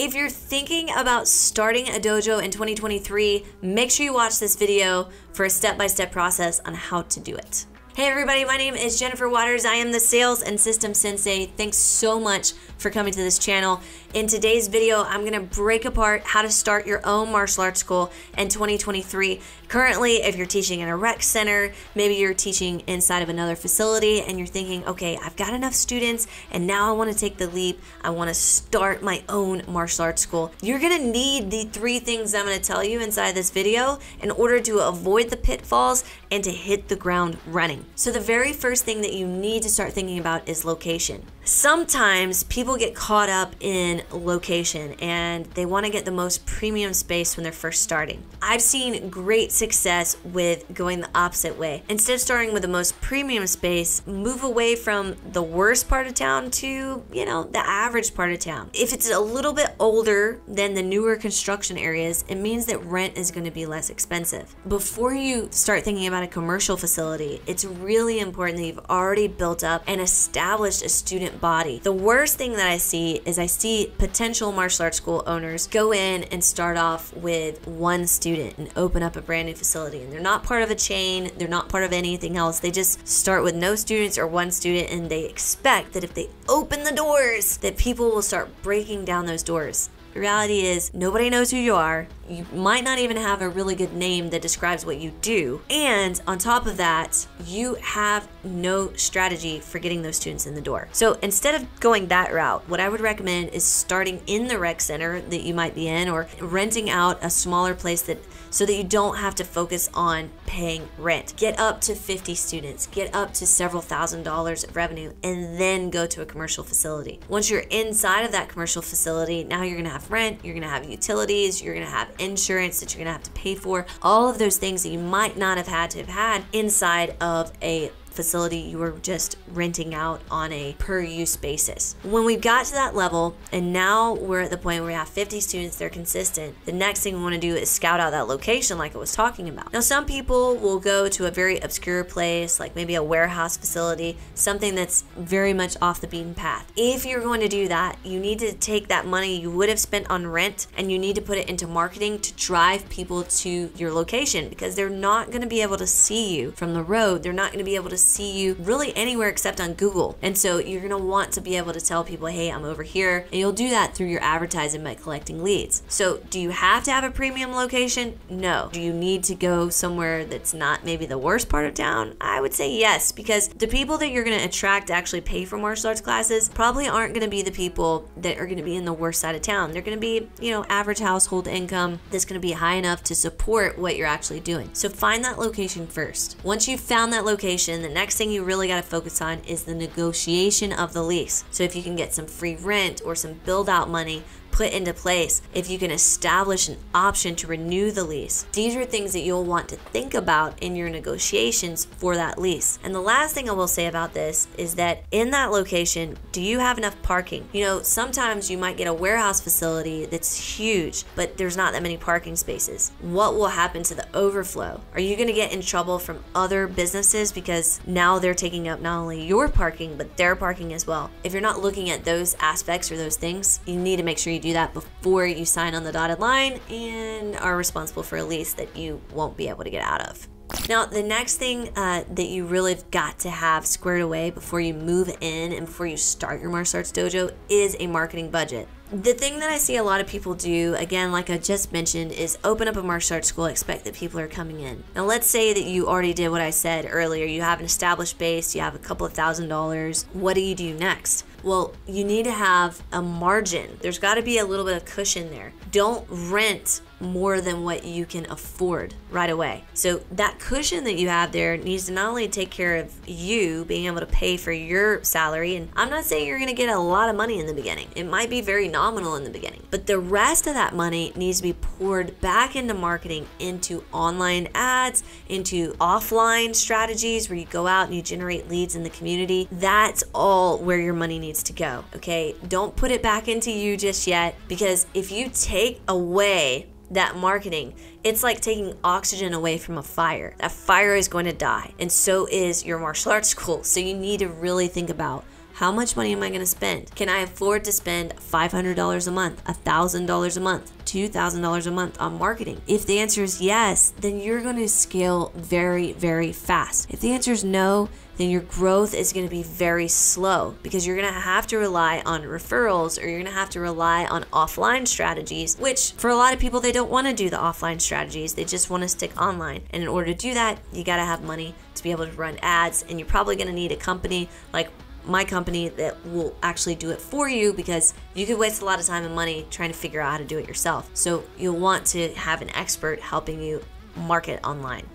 If you're thinking about starting a dojo in 2023, make sure you watch this video for a step-by-step process on how to do it. Hey everybody, my name is Jennifer Waters. I am the Sales and Systems Sensei. Thanks so much for coming to this channel. In today's video, I'm gonna break apart how to start your own martial arts school in 2023. Currently, if you're teaching in a rec center, maybe you're teaching inside of another facility and you're thinking, okay, I've got enough students and now I wanna take the leap. I wanna start my own martial arts school. You're gonna need the 3 things I'm gonna tell you inside this video in order to avoid the pitfalls and to hit the ground running. So the very first thing that you need to start thinking about is location. Sometimes people get caught up in location and they want to get the most premium space when they're first starting. I've seen great success with going the opposite way. Instead of starting with the most premium space, move away from the worst part of town to, the average part of town. If it's a little bit older than the newer construction areas, it means that rent is going to be less expensive. Before you start thinking about a commercial facility, it's really important that you've already built up and established a student body. The worst thing that I see is I see potential martial arts school owners go in and start off with 1 student and open up a brand new facility, and they're not part of a chain, they're not part of anything else. They just start with no students or 1 student, and they expect that if they open the doors that people will start breaking down those doors. The reality is nobody knows who you are. You might not even have a really good name that describes what you do. And on top of that, you have no strategy for getting those students in the door. So instead of going that route, what I would recommend is starting in the rec center that you might be in, or renting out a smaller place so that you don't have to focus on paying rent. Get up to 50 students, get up to several $1,000s of revenue, and then go to a commercial facility. Once you're inside of that commercial facility, now you're gonna have rent, you're gonna have utilities, you're gonna have insurance that you're gonna have to pay for, all of those things that you might not have had inside of a facility you were just renting out on a per use basis. When we got to that level, and now we're at the point where we have 50 students, they're consistent, the next thing we want to do is scout out that location like I was talking about. Now some people will go to a very obscure place, like maybe a warehouse facility, something that's very much off the beaten path. If you're going to do that, you need to take that money you would have spent on rent and you need to put it into marketing to drive people to your location, because they're not going to be able to see you from the road. They're not going to be able to see you really anywhere except on Google. And so you're gonna want to be able to tell people, hey, I'm over here. And you'll do that through your advertising by collecting leads. So do you have to have a premium location? No. Do you need to go somewhere that's not maybe the worst part of town? I would say yes, because the people that you're gonna attract to actually pay for martial arts classes probably aren't gonna be the people that are gonna be in the worst side of town. They're gonna be, average household income that's gonna be high enough to support what you're actually doing. So find that location first. Once you've found that location, the next thing you really got to focus on is the negotiation of the lease. So if you can get some free rent or some build out money put into place, if you can establish an option to renew the lease, these are things that you'll want to think about in your negotiations for that lease. And the last thing I will say about this is that in that location, do you have enough parking? Sometimes you might get a warehouse facility that's huge, but there's not that many parking spaces. What will happen to the overflow? Are you going to get in trouble from other businesses because now they're taking up not only your parking, but their parking as well? If you're not looking at those aspects or those things, you need to make sure you do that before you sign on the dotted line and are responsible for a lease that you won't be able to get out of. Now, the next thing that you really have got to have squared away before you move in and before you start your martial arts dojo is a marketing budget. The thing that I see a lot of people do, again, like I just mentioned, is open up a martial arts school, expect that people are coming in. Now, let's say that you already did what I said earlier. You have an established base, you have a couple of $1,000s. What do you do next? Well, you need to have a margin. There's got to be a little bit of cushion there. Don't rent more than what you can afford right away. So that cushion that you have there needs to not only take care of you being able to pay for your salary, and I'm not saying you're going to get a lot of money in the beginning. It might be very nominal in the beginning, but the rest of that money needs to be poured back into marketing, into online ads, into offline strategies where you go out and you generate leads in the community. That's all where your money needs to go, okay? Don't put it back into you just yet, because if you take away that marketing, it's like taking oxygen away from a fire. That fire is going to die, and so is your martial arts school. So you need to really think about How much money am I going to spend? Can I afford to spend $500 a month, $1,000 a month, $2,000 a month on marketing? If the answer is yes, then you're going to scale very, very fast. If the answer is no, then your growth is going to be very slow because you're going to have to rely on referrals, or you're going to have to rely on offline strategies, which for a lot of people, they don't want to do the offline strategies. They just want to stick online. And in order to do that, you got to have money to be able to run ads, and you're probably going to need a company like my company that will actually do it for you, because you could waste a lot of time and money trying to figure out how to do it yourself. So you'll want to have an expert helping you market online.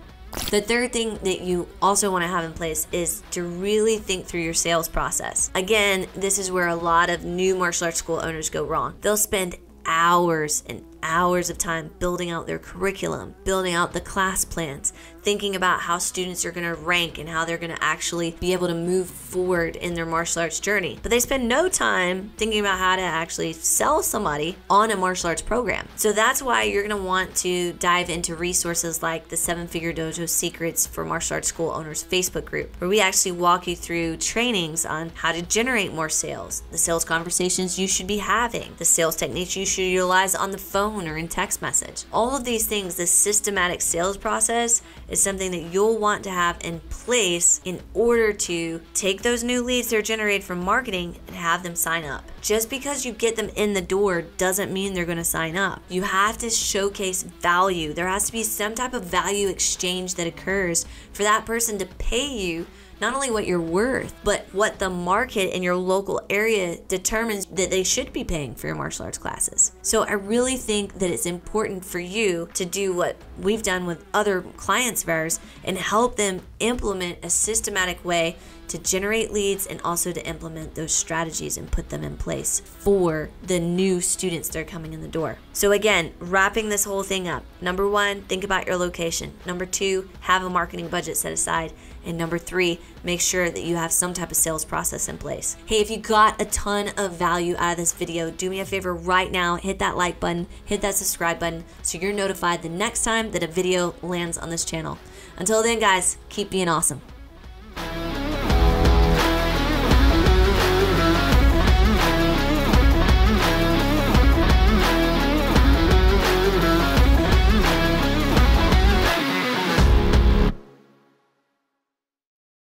The third thing that you also want to have in place is to really think through your sales process. Again, this is where a lot of new martial arts school owners go wrong. They'll spend hours and hours of time building out their curriculum, building out the class plans, thinking about how students are going to rank and how they're going to actually be able to move forward in their martial arts journey. But they spend no time thinking about how to actually sell somebody on a martial arts program. So that's why you're going to want to dive into resources like the 7-Figure Dojo Secrets for Martial Arts School Owners Facebook group, where we actually walk you through trainings on how to generate more sales, the sales conversations you should be having, the sales techniques you should utilize on the phone or in text message. All of these things, this systematic sales process is something that you'll want to have in place in order to take those new leads that are generated from marketing and have them sign up. Just because you get them in the door doesn't mean they're going to sign up. You have to showcase value. There has to be some type of value exchange that occurs for that person to pay you not only what you're worth, but what the market in your local area determines that they should be paying for your martial arts classes. So I really think that it's important for you to do what we've done with other clients of ours and help them implement a systematic way to generate leads and also to implement those strategies and put them in place for the new students that are coming in the door. So again, wrapping this whole thing up. Number 1, think about your location. Number 2, have a marketing budget set aside. And number 3, make sure that you have some type of sales process in place. Hey, if you got a ton of value out of this video, do me a favor right now, hit that like button, hit that subscribe button so you're notified the next time that a video lands on this channel. Until then, guys, keep being awesome.